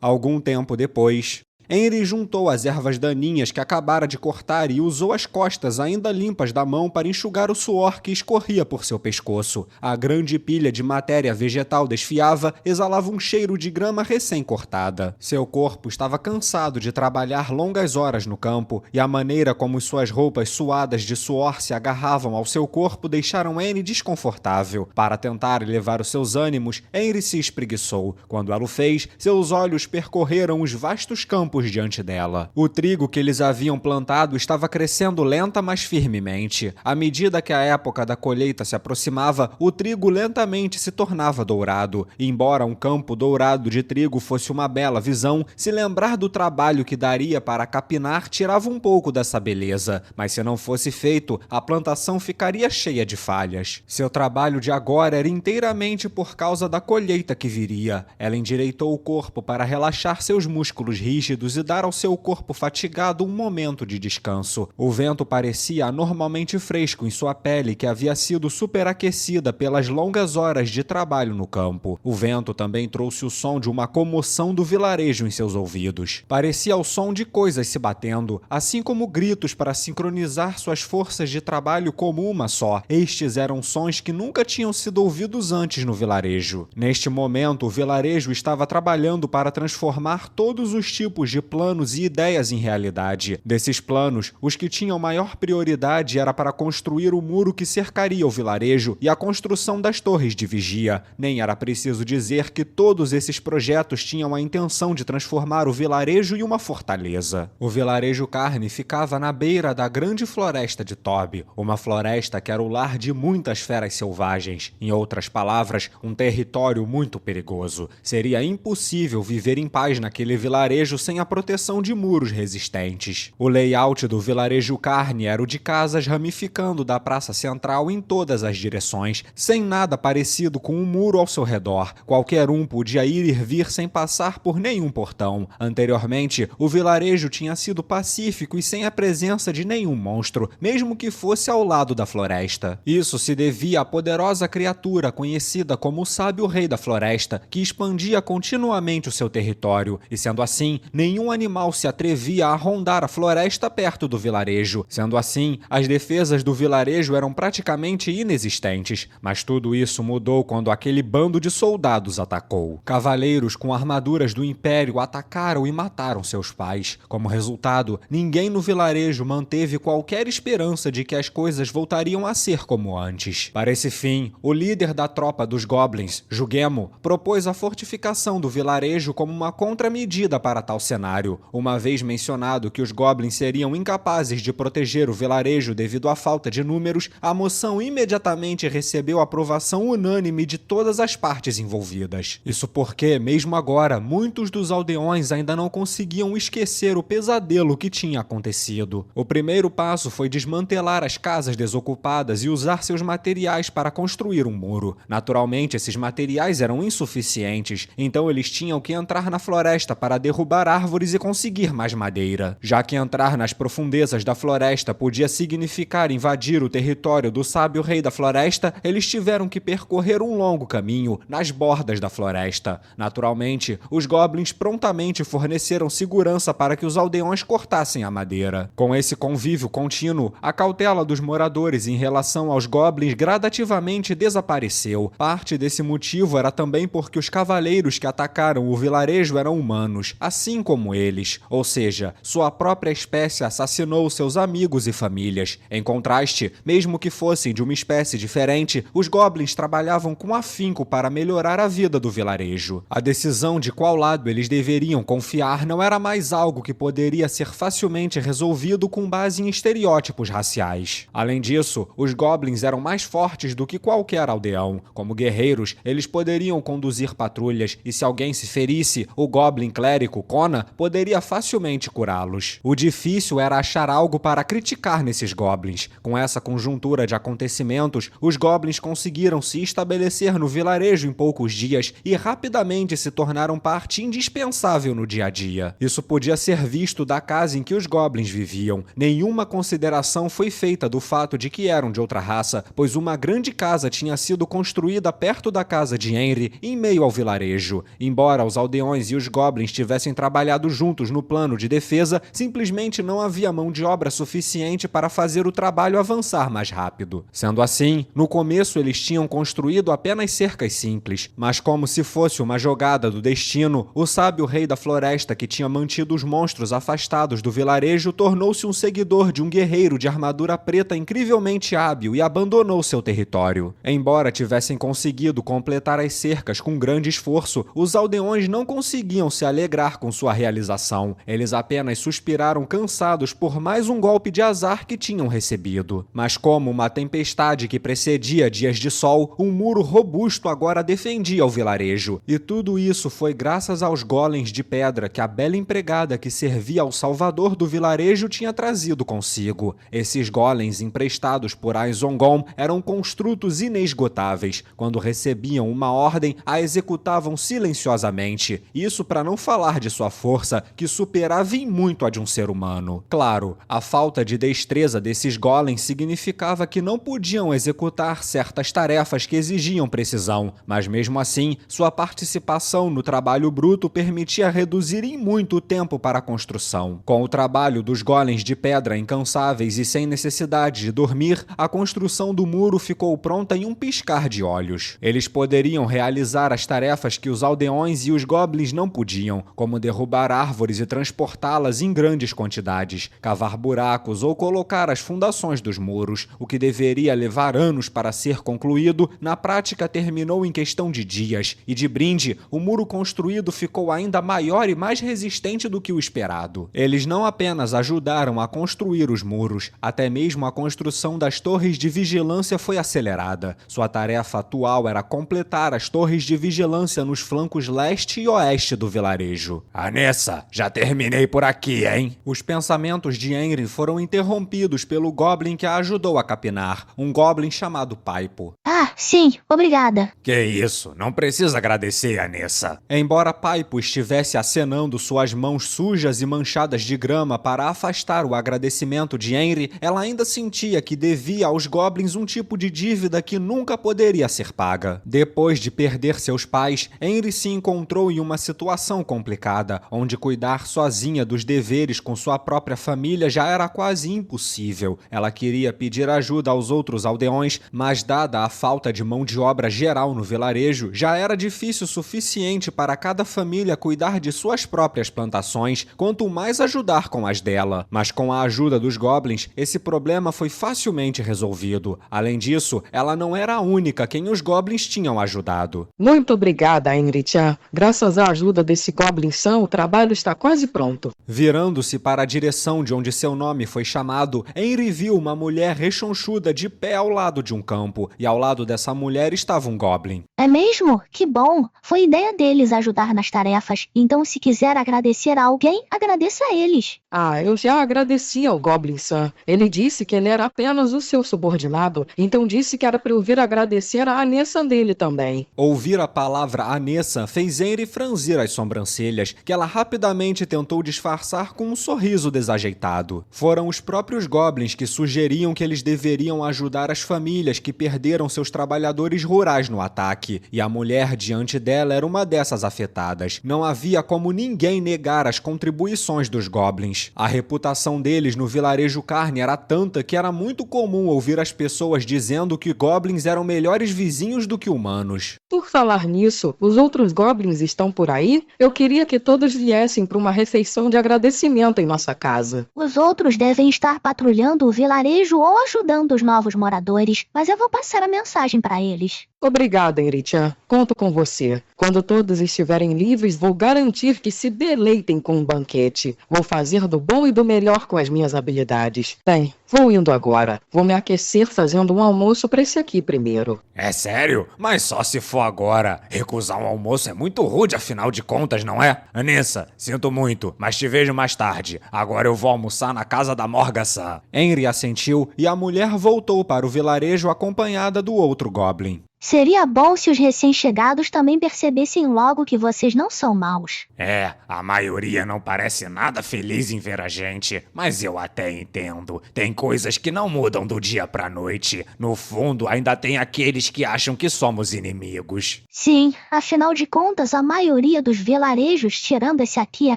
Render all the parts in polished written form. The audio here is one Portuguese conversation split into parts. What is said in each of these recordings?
Algum tempo depois, Henry juntou as ervas daninhas que acabara de cortar e usou as costas ainda limpas da mão para enxugar o suor que escorria por seu pescoço. A grande pilha de matéria vegetal desfiava, exalava um cheiro de grama recém-cortada. Seu corpo estava cansado de trabalhar longas horas no campo, e a maneira como suas roupas suadas de suor se agarravam ao seu corpo deixaram Anne desconfortável. Para tentar elevar os seus ânimos, Henry se espreguiçou. Quando ela o fez, seus olhos percorreram os vastos campos diante dela. O trigo que eles haviam plantado estava crescendo lenta, mas firmemente. À medida que a época da colheita se aproximava, o trigo lentamente se tornava dourado. E embora um campo dourado de trigo fosse uma bela visão, se lembrar do trabalho que daria para capinar tirava um pouco dessa beleza. Mas se não fosse feito, a plantação ficaria cheia de falhas. Seu trabalho de agora era inteiramente por causa da colheita que viria. Ela endireitou o corpo para relaxar seus músculos rígidos e dar ao seu corpo fatigado um momento de descanso. O vento parecia anormalmente fresco em sua pele, que havia sido superaquecida pelas longas horas de trabalho no campo. O vento também trouxe o som de uma comoção do vilarejo em seus ouvidos. Parecia o som de coisas se batendo, assim como gritos para sincronizar suas forças de trabalho como uma só. Estes eram sons que nunca tinham sido ouvidos antes no vilarejo. Neste momento, o vilarejo estava trabalhando para transformar todos os tipos de planos e ideias em realidade. Desses planos, os que tinham maior prioridade era para construir o muro que cercaria o vilarejo e a construção das torres de vigia. Nem era preciso dizer que todos esses projetos tinham a intenção de transformar o vilarejo em uma fortaleza. O vilarejo Carne ficava na beira da grande floresta de Tob, uma floresta que era o lar de muitas feras selvagens. Em outras palavras, um território muito perigoso. Seria impossível viver em paz naquele vilarejo sem a proteção de muros resistentes. O layout do vilarejo Carne era o de casas ramificando da praça central em todas as direções, sem nada parecido com um muro ao seu redor. Qualquer um podia ir e vir sem passar por nenhum portão. Anteriormente, o vilarejo tinha sido pacífico e sem a presença de nenhum monstro, mesmo que fosse ao lado da floresta. Isso se devia à poderosa criatura conhecida como o Sábio Rei da Floresta, que expandia continuamente o seu território, e sendo assim, nenhum animal se atrevia a rondar a floresta perto do vilarejo. Sendo assim, as defesas do vilarejo eram praticamente inexistentes. Mas tudo isso mudou quando aquele bando de soldados atacou. Cavaleiros com armaduras do Império atacaram e mataram seus pais. Como resultado, ninguém no vilarejo manteve qualquer esperança de que as coisas voltariam a ser como antes. Para esse fim, o líder da tropa dos Goblins, Jugemo, propôs a fortificação do vilarejo como uma contramedida para tal cenário. Uma vez mencionado que os Goblins seriam incapazes de proteger o vilarejo devido à falta de números, a moção imediatamente recebeu aprovação unânime de todas as partes envolvidas. Isso porque, mesmo agora, muitos dos aldeões ainda não conseguiam esquecer o pesadelo que tinha acontecido. O primeiro passo foi desmantelar as casas desocupadas e usar seus materiais para construir um muro. Naturalmente, esses materiais eram insuficientes, então eles tinham que entrar na floresta para derrubar árvores e conseguir mais madeira. Já que entrar nas profundezas da floresta podia significar invadir o território do Sábio Rei da Floresta, eles tiveram que percorrer um longo caminho nas bordas da floresta. Naturalmente, os Goblins prontamente forneceram segurança para que os aldeões cortassem a madeira. Com esse convívio contínuo, a cautela dos moradores em relação aos Goblins gradativamente desapareceu. Parte desse motivo era também porque os cavaleiros que atacaram o vilarejo eram humanos, assim como eles, ou seja, sua própria espécie assassinou seus amigos e famílias. Em contraste, mesmo que fossem de uma espécie diferente, os Goblins trabalhavam com afinco para melhorar a vida do vilarejo. A decisão de qual lado eles deveriam confiar não era mais algo que poderia ser facilmente resolvido com base em estereótipos raciais. Além disso, os Goblins eram mais fortes do que qualquer aldeão. Como guerreiros, eles poderiam conduzir patrulhas, e se alguém se ferisse, o Goblin clérigo Kona poderia facilmente curá-los. O difícil era achar algo para criticar nesses goblins. Com essa conjuntura de acontecimentos, os goblins conseguiram se estabelecer no vilarejo em poucos dias e rapidamente se tornaram parte indispensável no dia a dia. Isso podia ser visto da casa em que os goblins viviam. Nenhuma consideração foi feita do fato de que eram de outra raça, pois uma grande casa tinha sido construída perto da casa de Henry, em meio ao vilarejo. Embora os aldeões e os goblins tivessem trabalhado juntos no plano de defesa, simplesmente não havia mão de obra suficiente para fazer o trabalho avançar mais rápido. Sendo assim, no começo eles tinham construído apenas cercas simples, mas como se fosse uma jogada do destino, o sábio rei da floresta que tinha mantido os monstros afastados do vilarejo tornou-se um seguidor de um guerreiro de armadura preta incrivelmente hábil e abandonou seu território. Embora tivessem conseguido completar as cercas com grande esforço, os aldeões não conseguiam se alegrar com sua realização. Eles apenas suspiraram cansados por mais um golpe de azar que tinham recebido. Mas como uma tempestade que precedia dias de sol, um muro robusto agora defendia o vilarejo. E tudo isso foi graças aos golems de pedra que a bela empregada que servia ao salvador do vilarejo tinha trazido consigo. Esses golems emprestados por Aizongon eram construtos inesgotáveis. Quando recebiam uma ordem, a executavam silenciosamente. Isso para não falar de sua força, que superava em muito a de um ser humano. Claro, a falta de destreza desses golems significava que não podiam executar certas tarefas que exigiam precisão, mas mesmo assim, sua participação no trabalho bruto permitia reduzir em muito o tempo para a construção. Com o trabalho dos golems de pedra incansáveis e sem necessidade de dormir, a construção do muro ficou pronta em um piscar de olhos. Eles poderiam realizar as tarefas que os aldeões e os goblins não podiam, como derrubar árvores e transportá-las em grandes quantidades, cavar buracos ou colocar as fundações dos muros. O que deveria levar anos para ser concluído, na prática terminou em questão de dias, e de brinde, o muro construído ficou ainda maior e mais resistente do que o esperado. Eles não apenas ajudaram a construir os muros, até mesmo a construção das torres de vigilância foi acelerada. Sua tarefa atual era completar as torres de vigilância nos flancos leste e oeste do vilarejo. Anessa, já terminei por aqui, hein? Os pensamentos de Henry foram interrompidos pelo goblin que a ajudou a capinar, um goblin chamado Paipo. Ah, sim, obrigada. Que isso, não precisa agradecer, Anessa. Embora Paipo estivesse acenando suas mãos sujas e manchadas de grama para afastar o agradecimento de Henry, ela ainda sentia que devia aos goblins um tipo de dívida que nunca poderia ser paga. Depois de perder seus pais, Henry se encontrou em uma situação complicada, onde cuidar sozinha dos deveres com sua própria família já era quase impossível. Ela queria pedir ajuda aos outros aldeões, mas dada a falta de mão de obra geral no vilarejo, já era difícil o suficiente para cada família cuidar de suas próprias plantações, quanto mais ajudar com as dela. Mas com a ajuda dos goblins, esse problema foi facilmente resolvido. Além disso, ela não era a única quem os goblins tinham ajudado. Muito obrigada, Henry-chan. Graças à ajuda desse goblin-san, o trabalho está quase pronto. Virando-se para a direção de onde seu nome foi chamado, Henry viu uma mulher rechonchuda de pé ao lado de um campo, e ao lado dessa mulher estava um goblin. É mesmo? Que bom! Foi ideia deles ajudar nas tarefas, então se quiser agradecer a alguém, agradeça a eles. Ah, eu já agradeci ao Goblin-san. Ele disse que ele era apenas o seu subordinado, então disse que era para eu vir agradecer a Anessa dele também. Ouvir a palavra Anessa fez Henry franzir as sobrancelhas, que ela rapidamente tentou disfarçar com um sorriso desajeitado. Foram os próprios goblins que sugeriam que eles deveriam ajudar as famílias que perderam seus trabalhadores rurais no ataque, e a mulher diante dela era uma dessas afetadas. Não havia como ninguém negar as contribuições dos goblins. A reputação deles no vilarejo carne era tanta que era muito comum ouvir as pessoas dizendo que goblins eram melhores vizinhos do que humanos. Por falar nisso, os outros goblins estão por aí? Eu queria que todos viessem para uma refeição de agradecimento em nossa casa. Os outros devem estar patrulhando o vilarejo ou ajudando os novos moradores, mas eu vou passar a mensagem para eles. Obrigada, Henry-chan. Conto com você. Quando todos estiverem livres, vou garantir que se deleitem com um banquete. Vou fazer do bom e do melhor com as minhas habilidades. Bem, vou indo agora. Vou me aquecer fazendo um almoço para esse aqui primeiro. É sério? Mas só se for agora. Recusar um almoço é muito rude, afinal de contas, não é? Anissa, sinto muito, mas te vejo mais tarde. Agora eu vou almoçar na casa da Morga-san. Henry assentiu e a mulher voltou para o vilarejo acompanhada do outro Goblin. Seria bom se os recém-chegados também percebessem logo que vocês não são maus. É, a maioria não parece nada feliz em ver a gente, mas eu até entendo. Tem coisas que não mudam do dia pra noite. No fundo, ainda tem aqueles que acham que somos inimigos. Sim, afinal de contas, a maioria dos vilarejos, tirando esse aqui, é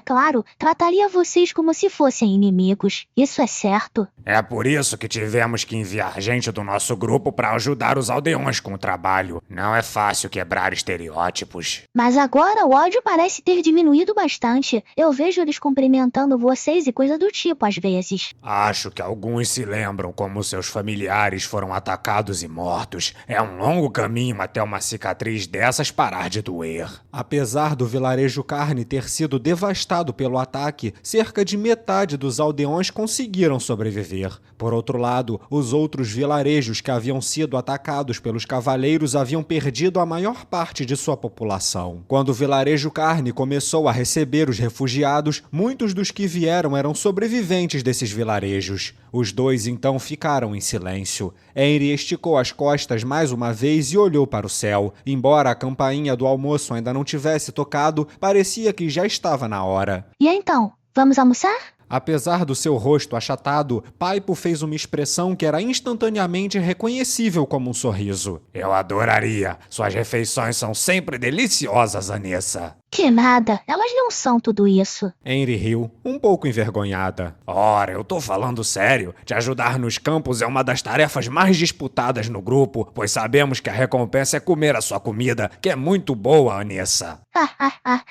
claro, trataria vocês como se fossem inimigos. Isso é certo. É por isso que tivemos que enviar gente do nosso grupo pra ajudar os aldeões com o trabalho. Não é fácil quebrar estereótipos. Mas agora o ódio parece ter diminuído bastante. Eu vejo eles cumprimentando vocês e coisa do tipo às vezes. Acho que alguns se lembram como seus familiares foram atacados e mortos. É um longo caminho até uma cicatriz dessas parar de doer. Apesar do vilarejo Carne ter sido devastado pelo ataque, cerca de metade dos aldeões conseguiram sobreviver. Por outro lado, os outros vilarejos que haviam sido atacados pelos cavaleiros haviam perdido a maior parte de sua população. Quando o vilarejo Carne começou a receber os refugiados, muitos dos que vieram eram sobreviventes desses vilarejos. Os dois então ficaram em silêncio. Henry esticou as costas mais uma vez e olhou para o céu. Embora a campainha do almoço ainda não tivesse tocado, parecia que já estava na hora. E então, vamos almoçar? Apesar do seu rosto achatado, Paipo fez uma expressão que era instantaneamente reconhecível como um sorriso. Eu adoraria. Suas refeições são sempre deliciosas, Anissa. Que nada, elas não são tudo isso. Henry riu, um pouco envergonhada. Ora, eu tô falando sério. Te ajudar nos campos é uma das tarefas mais disputadas no grupo, pois sabemos que a recompensa é comer a sua comida, que é muito boa, Anissa.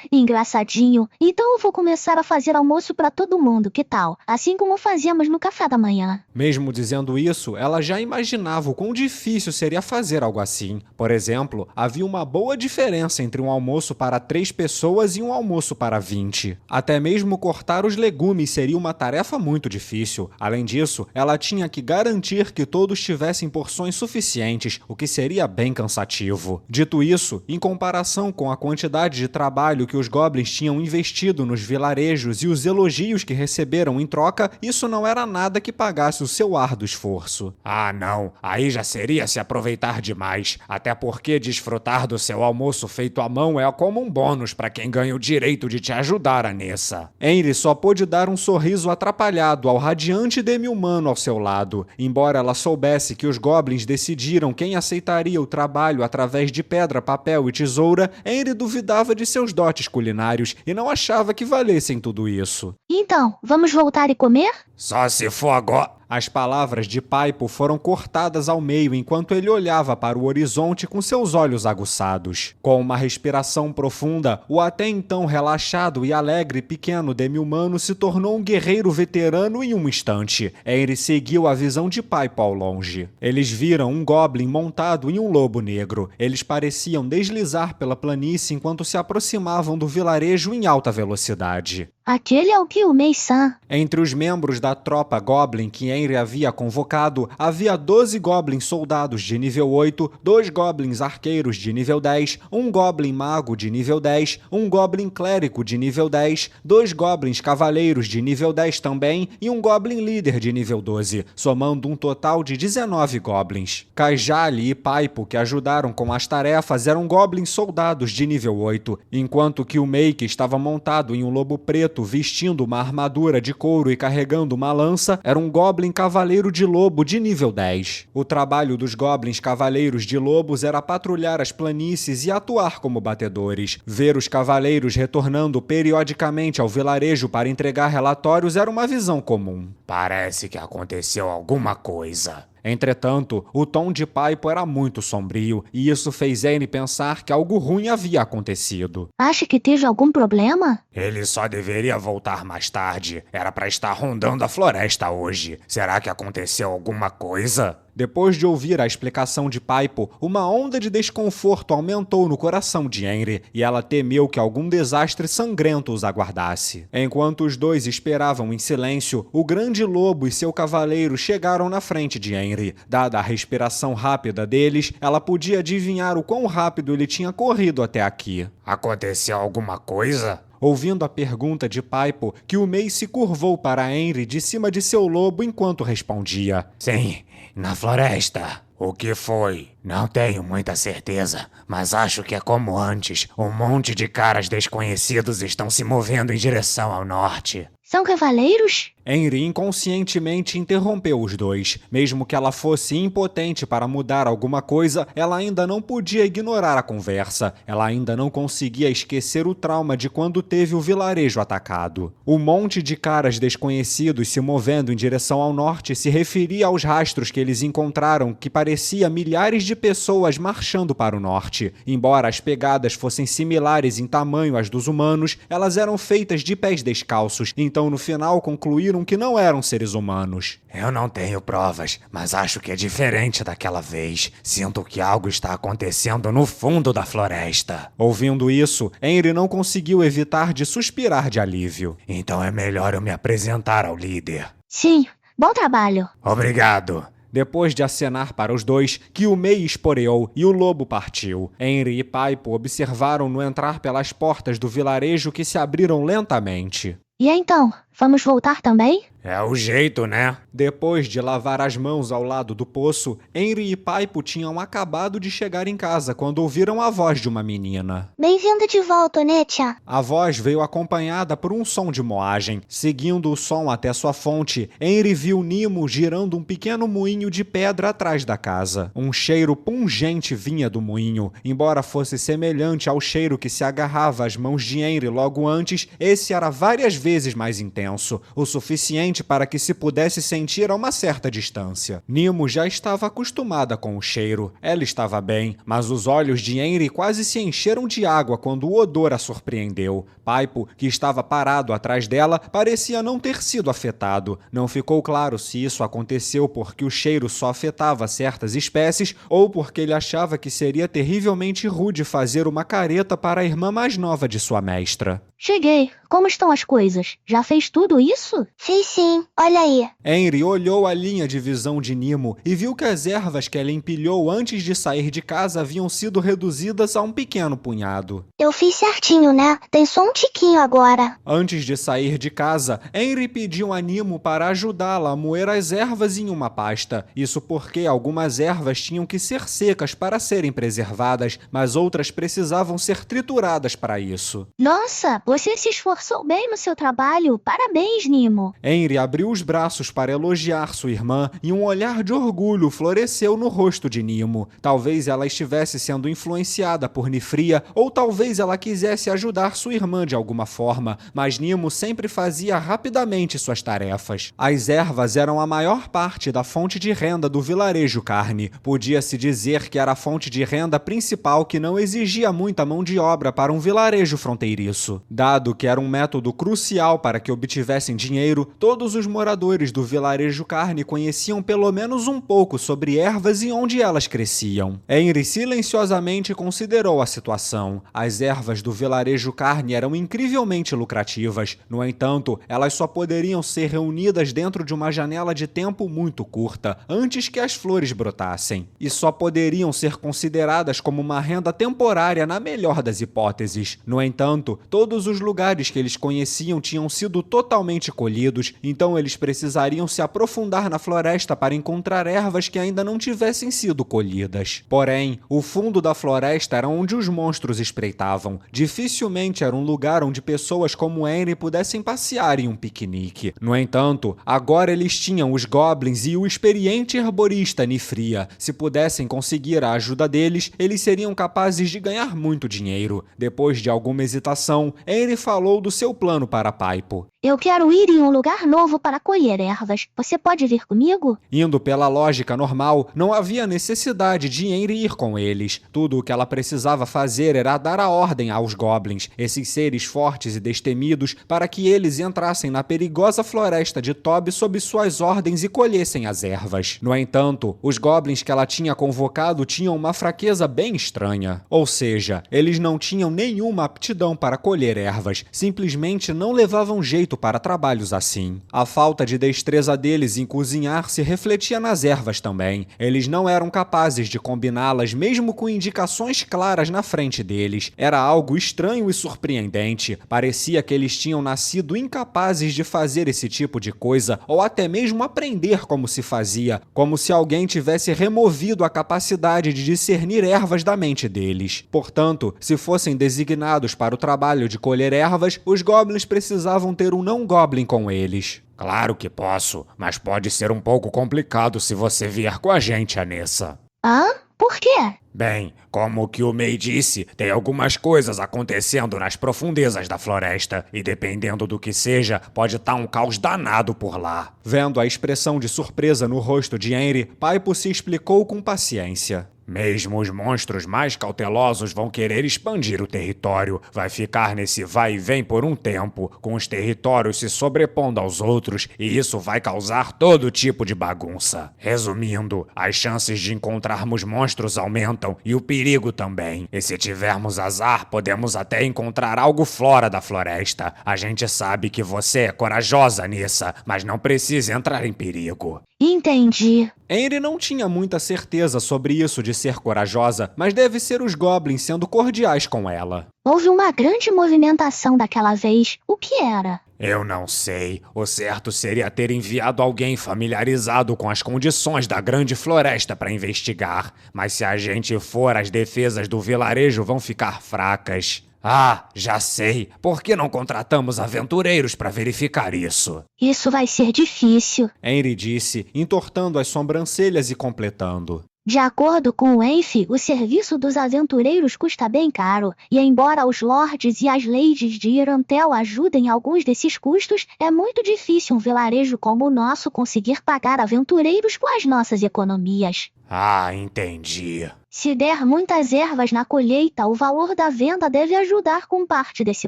Engraçadinho. Então eu vou começar a fazer almoço para todo mundo, que tal? Assim como fazíamos no café da manhã. Mesmo dizendo isso, ela já imaginava o quão difícil seria fazer algo assim. Por exemplo, havia uma boa diferença entre um almoço para 3 pessoas e um almoço para 20. Até mesmo cortar os legumes seria uma tarefa muito difícil. Além disso, ela tinha que garantir que todos tivessem porções suficientes, o que seria bem cansativo. Dito isso, em comparação com a quantidade de trabalho que os goblins tinham investido nos vilarejos e os elogios que receberam em troca, isso não era nada que pagasse o seu árduo esforço. Ah, não. Aí já seria se aproveitar demais. Até porque desfrutar do seu almoço feito à mão é como um bônus para quem ganha o direito de te ajudar, Anissa. Henry só pôde dar um sorriso atrapalhado ao radiante demi-humano ao seu lado. Embora ela soubesse que os goblins decidiram quem aceitaria o trabalho através de pedra, papel e tesoura, Henry duvidava de seus dotes culinários e não achava que valessem tudo isso. Então, vamos voltar e comer? Só se for agora. As palavras de Paipo foram cortadas ao meio enquanto ele olhava para o horizonte com seus olhos aguçados. Com uma respiração profunda, o até então relaxado e alegre pequeno demi-humano se tornou um guerreiro veterano em um instante. Henry seguiu a visão de Paipo ao longe. Eles viram um goblin montado em um lobo negro. Eles pareciam deslizar pela planície enquanto se aproximavam do vilarejo em alta velocidade. Aquele é o Kyumei-san. Entre os membros da tropa Goblin que Henry havia convocado, havia 12 Goblins soldados de nível 8, 2 Goblins arqueiros de nível 10, um Goblin mago de nível 10, um Goblin clérigo de nível 10, 2 Goblins cavaleiros de nível 10 também e um Goblin líder de nível 12, somando um total de 19 Goblins. Kaijali e Paipo, que ajudaram com as tarefas, eram Goblins soldados de nível 8, enquanto que o Meike estava montado em um lobo preto vestindo uma armadura de couro e carregando uma lança, era um Goblin Cavaleiro de Lobo de nível 10. O trabalho dos Goblins Cavaleiros de Lobos era patrulhar as planícies e atuar como batedores. Ver os cavaleiros retornando periodicamente ao vilarejo para entregar relatórios era uma visão comum. Parece que aconteceu alguma coisa. Entretanto, o tom de Paipo era muito sombrio e isso fez Henry pensar que algo ruim havia acontecido. Acha que teve algum problema? Ele só deveria voltar mais tarde. Era para estar rondando a floresta hoje. Será que aconteceu alguma coisa? Depois de ouvir a explicação de Paipo, uma onda de desconforto aumentou no coração de Henry e ela temeu que algum desastre sangrento os aguardasse. Enquanto os dois esperavam em silêncio, o grande lobo e seu cavaleiro chegaram na frente de Henry. Dada a respiração rápida deles, ela podia adivinhar o quão rápido ele tinha corrido até aqui. Aconteceu alguma coisa? Ouvindo a pergunta de Paipo, Kyumei se curvou para Henry de cima de seu lobo enquanto respondia. Sim, na floresta. O que foi? Não tenho muita certeza, mas acho que é como antes. Um monte de caras desconhecidos estão se movendo em direção ao norte. São cavaleiros? Henry inconscientemente interrompeu os dois. Mesmo que ela fosse impotente para mudar alguma coisa, ela ainda não podia ignorar a conversa. Ela ainda não conseguia esquecer o trauma de quando teve o vilarejo atacado. O monte de caras desconhecidos se movendo em direção ao norte se referia aos rastros que eles encontraram, que parecia milhares de pessoas marchando para o norte. Embora as pegadas fossem similares em tamanho às dos humanos, elas eram feitas de pés descalços, então no final concluíram que não eram seres humanos. Eu não tenho provas, mas acho que é diferente daquela vez. Sinto que algo está acontecendo no fundo da floresta. Ouvindo isso, Henry não conseguiu evitar de suspirar de alívio. Então é melhor eu me apresentar ao líder. Sim, bom trabalho. Obrigado. Depois de acenar para os dois, Kyumei esporeou e o lobo partiu. Henry e Paipo observaram-no entrar pelas portas do vilarejo que se abriram lentamente. E então, vamos voltar também? É o jeito, né? Depois de lavar as mãos ao lado do poço, Henry e Paipo tinham acabado de chegar em casa quando ouviram a voz de uma menina. Bem-vinda de volta, Netia. A voz veio acompanhada por um som de moagem. Seguindo o som até sua fonte, Henry viu Nimo girando um pequeno moinho de pedra atrás da casa. Um cheiro pungente vinha do moinho. Embora fosse semelhante ao cheiro que se agarrava às mãos de Henry logo antes, esse era várias vezes mais intenso, o suficiente para que se pudesse sentir a uma certa distância. Nimo já estava acostumada com o cheiro. Ela estava bem, mas os olhos de Henry quase se encheram de água quando o odor a surpreendeu. Paipo, que estava parado atrás dela, parecia não ter sido afetado. Não ficou claro se isso aconteceu porque o cheiro só afetava certas espécies ou porque ele achava que seria terrivelmente rude fazer uma careta para a irmã mais nova de sua mestra. Cheguei. Como estão as coisas? Já fez tudo isso? Fiz sim, olha aí. Henry olhou a linha de visão de Nimo e viu que as ervas que ela empilhou antes de sair de casa haviam sido reduzidas a um pequeno punhado. Eu fiz certinho, né? Tem só um tiquinho agora. Antes de sair de casa, Henry pediu a Nimo para ajudá-la a moer as ervas em uma pasta. Isso porque algumas ervas tinham que ser secas para serem preservadas, mas outras precisavam ser trituradas para isso. Nossa, você se esforçou bem no seu trabalho. Parabéns, Nimo. Henry abriu os braços para elogiar sua irmã e um olhar de orgulho floresceu no rosto de Nimo. Talvez ela estivesse sendo influenciada por Nifria ou talvez ela quisesse ajudar sua irmã de alguma forma, mas Nimo sempre fazia rapidamente suas tarefas. As ervas eram a maior parte da fonte de renda do vilarejo Carne. Podia-se dizer que era a fonte de renda principal que não exigia muita mão de obra para um vilarejo fronteiriço. Dado que era um método crucial para que obtivessem dinheiro, todos os moradores do vilarejo Carne conheciam pelo menos um pouco sobre ervas e onde elas cresciam. Henry silenciosamente considerou a situação. As ervas do vilarejo Carne eram incrivelmente lucrativas. No entanto, elas só poderiam ser reunidas dentro de uma janela de tempo muito curta, antes que as flores brotassem. E só poderiam ser consideradas como uma renda temporária na melhor das hipóteses. No entanto, todos os lugares que eles conheciam tinham sido totalmente colhidos, então eles precisariam se aprofundar na floresta para encontrar ervas que ainda não tivessem sido colhidas. Porém, o fundo da floresta era onde os monstros espreitavam. Dificilmente era um lugar onde pessoas como Henry pudessem passear em um piquenique. No entanto, agora eles tinham os goblins e o experiente herborista Nifria. Se pudessem conseguir a ajuda deles, eles seriam capazes de ganhar muito dinheiro. Depois de alguma hesitação, Henry falou do seu plano para Paipo. Eu quero ir em um lugar novo para colher ervas. Você pode vir comigo? Indo pela lógica normal, não havia necessidade de Henry ir com eles. Tudo o que ela precisava fazer era dar a ordem aos goblins, esses seres fortes e destemidos, para que eles entrassem na perigosa floresta de Tob sob suas ordens e colhessem as ervas. No entanto, os goblins que ela tinha convocado tinham uma fraqueza bem estranha. Ou seja, eles não tinham nenhuma aptidão para colher ervas, simplesmente não levavam jeito para trabalhos assim. A falta de destreza deles em cozinhar se refletia nas ervas também. Eles não eram capazes de combiná-las mesmo com indicações claras na frente deles. Era algo estranho e surpreendente. Parecia que eles tinham nascido incapazes de fazer esse tipo de coisa ou até mesmo aprender como se fazia, como se alguém tivesse removido a capacidade de discernir ervas da mente deles. Portanto, se fossem designados para o trabalho de colher ervas, os goblins precisavam ter um não-goblin com eles. Claro que posso, mas pode ser um pouco complicado se você vier com a gente, Anessa. Hã? Por quê? Bem, como o que o May disse, tem algumas coisas acontecendo nas profundezas da floresta e dependendo do que seja, pode estar um caos danado por lá. Vendo a expressão de surpresa no rosto de Henry, Paipo se explicou com paciência. Mesmo os monstros mais cautelosos vão querer expandir o território. Vai ficar nesse vai e vem por um tempo, com os territórios se sobrepondo aos outros, e isso vai causar todo tipo de bagunça. Resumindo, as chances de encontrarmos monstros aumentam e o perigo também. E se tivermos azar, podemos até encontrar algo fora da floresta. A gente sabe que você é corajosa, Nissa, mas não precisa entrar em perigo. Entendi. Henry não tinha muita certeza sobre isso de ser corajosa, mas deve ser os goblins sendo cordiais com ela. Houve uma grande movimentação daquela vez. O que era? Eu não sei. O certo seria ter enviado alguém familiarizado com as condições da grande floresta para investigar. Mas se a gente for, as defesas do vilarejo vão ficar fracas. Ah, já sei. Por que não contratamos aventureiros para verificar isso? Isso vai ser difícil. Henry disse, entortando as sobrancelhas e completando. De acordo com o Enfi, o serviço dos aventureiros custa bem caro, e embora os lords e as ladies de Irantel ajudem alguns desses custos, é muito difícil um vilarejo como o nosso conseguir pagar aventureiros com as nossas economias. Ah, entendi. Se der muitas ervas na colheita, o valor da venda deve ajudar com parte desse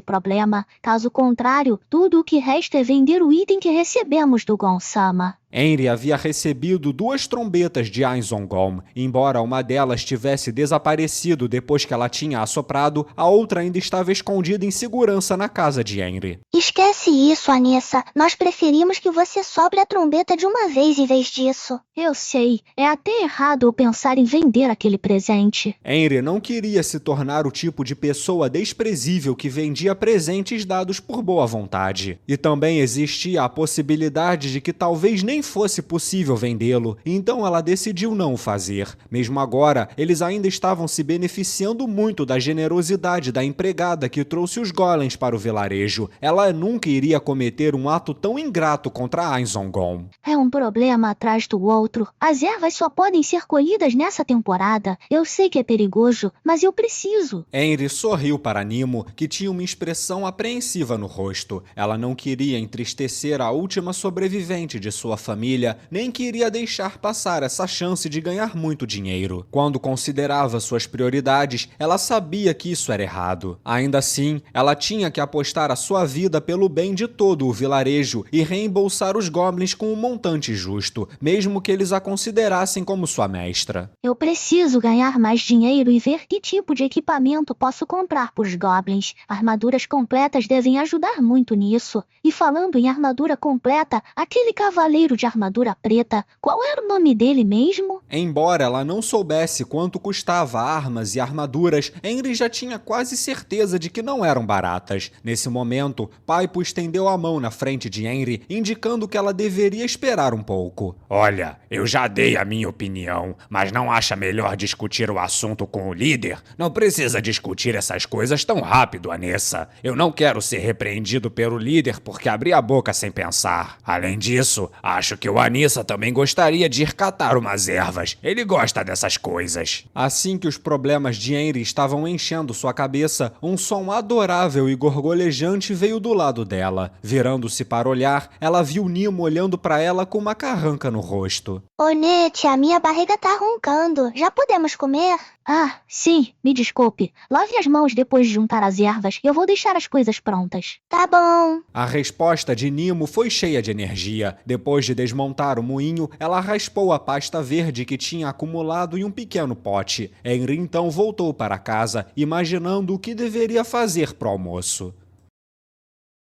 problema. Caso contrário, tudo o que resta é vender o item que recebemos do Gonsama. Henry havia recebido 2 trombetas de Ainzongom. Embora uma delas tivesse desaparecido depois que ela tinha assoprado, a outra ainda estava escondida em segurança na casa de Henry. Esquece isso, Anessa. Nós preferimos que você sopre a trombeta de uma vez em vez disso. Eu sei, é até errado eu pensar em vender aquele presente. Henry não queria se tornar o tipo de pessoa desprezível que vendia presentes dados por boa vontade. E também existia a possibilidade de que talvez nem fosse possível vendê-lo, então ela decidiu não o fazer. Mesmo agora, eles ainda estavam se beneficiando muito da generosidade da empregada que trouxe os golems para o vilarejo. Ela nunca iria cometer um ato tão ingrato contra Ainzongom. É um problema atrás do outro. As ervas só podem ser colhidas nessa temporada. Eu sei que é perigoso, mas eu preciso. Henry sorriu para Nimo, que tinha uma expressão apreensiva no rosto. Ela não queria entristecer a última sobrevivente de sua família, nem queria deixar passar essa chance de ganhar muito dinheiro. Quando considerava suas prioridades, ela sabia que isso era errado. Ainda assim, ela tinha que apostar a sua vida pelo bem de todo o vilarejo e reembolsar os goblins com um montante justo, mesmo que eles a considerassem como sua mestra. Eu preciso ganhar mais dinheiro e ver que tipo de equipamento posso comprar para os goblins. Armaduras completas devem ajudar muito nisso. E falando em armadura completa, aquele cavaleiro de armadura preta, qual era o nome dele mesmo? Embora ela não soubesse quanto custava armas e armaduras, Henry já tinha quase certeza de que não eram baratas. Nesse momento, Paipo estendeu a mão na frente de Henry, indicando que ela deveria esperar um pouco. Olha, eu já dei a minha opinião. opinião, mas não acha melhor discutir o assunto com o líder? Não precisa discutir essas coisas tão rápido, Anissa. Eu não quero ser repreendido pelo líder porque abri a boca sem pensar. Além disso, acho que o Anissa também gostaria de ir catar umas ervas. Ele gosta dessas coisas. Assim que os problemas de Henry estavam enchendo sua cabeça, um som adorável e gorgolejante veio do lado dela. Virando-se para olhar, ela viu Nimo olhando para ela com uma carranca no rosto. Onete, a minha barriga tá roncando. Já podemos comer? Ah, sim, me desculpe. Lave as mãos depois de juntar as ervas. Eu vou deixar as coisas prontas. Tá bom. A resposta de Nimo foi cheia de energia. Depois de desmontar o moinho, ela raspou a pasta verde que tinha acumulado em um pequeno pote. Henry então voltou para casa, imaginando o que deveria fazer pro almoço.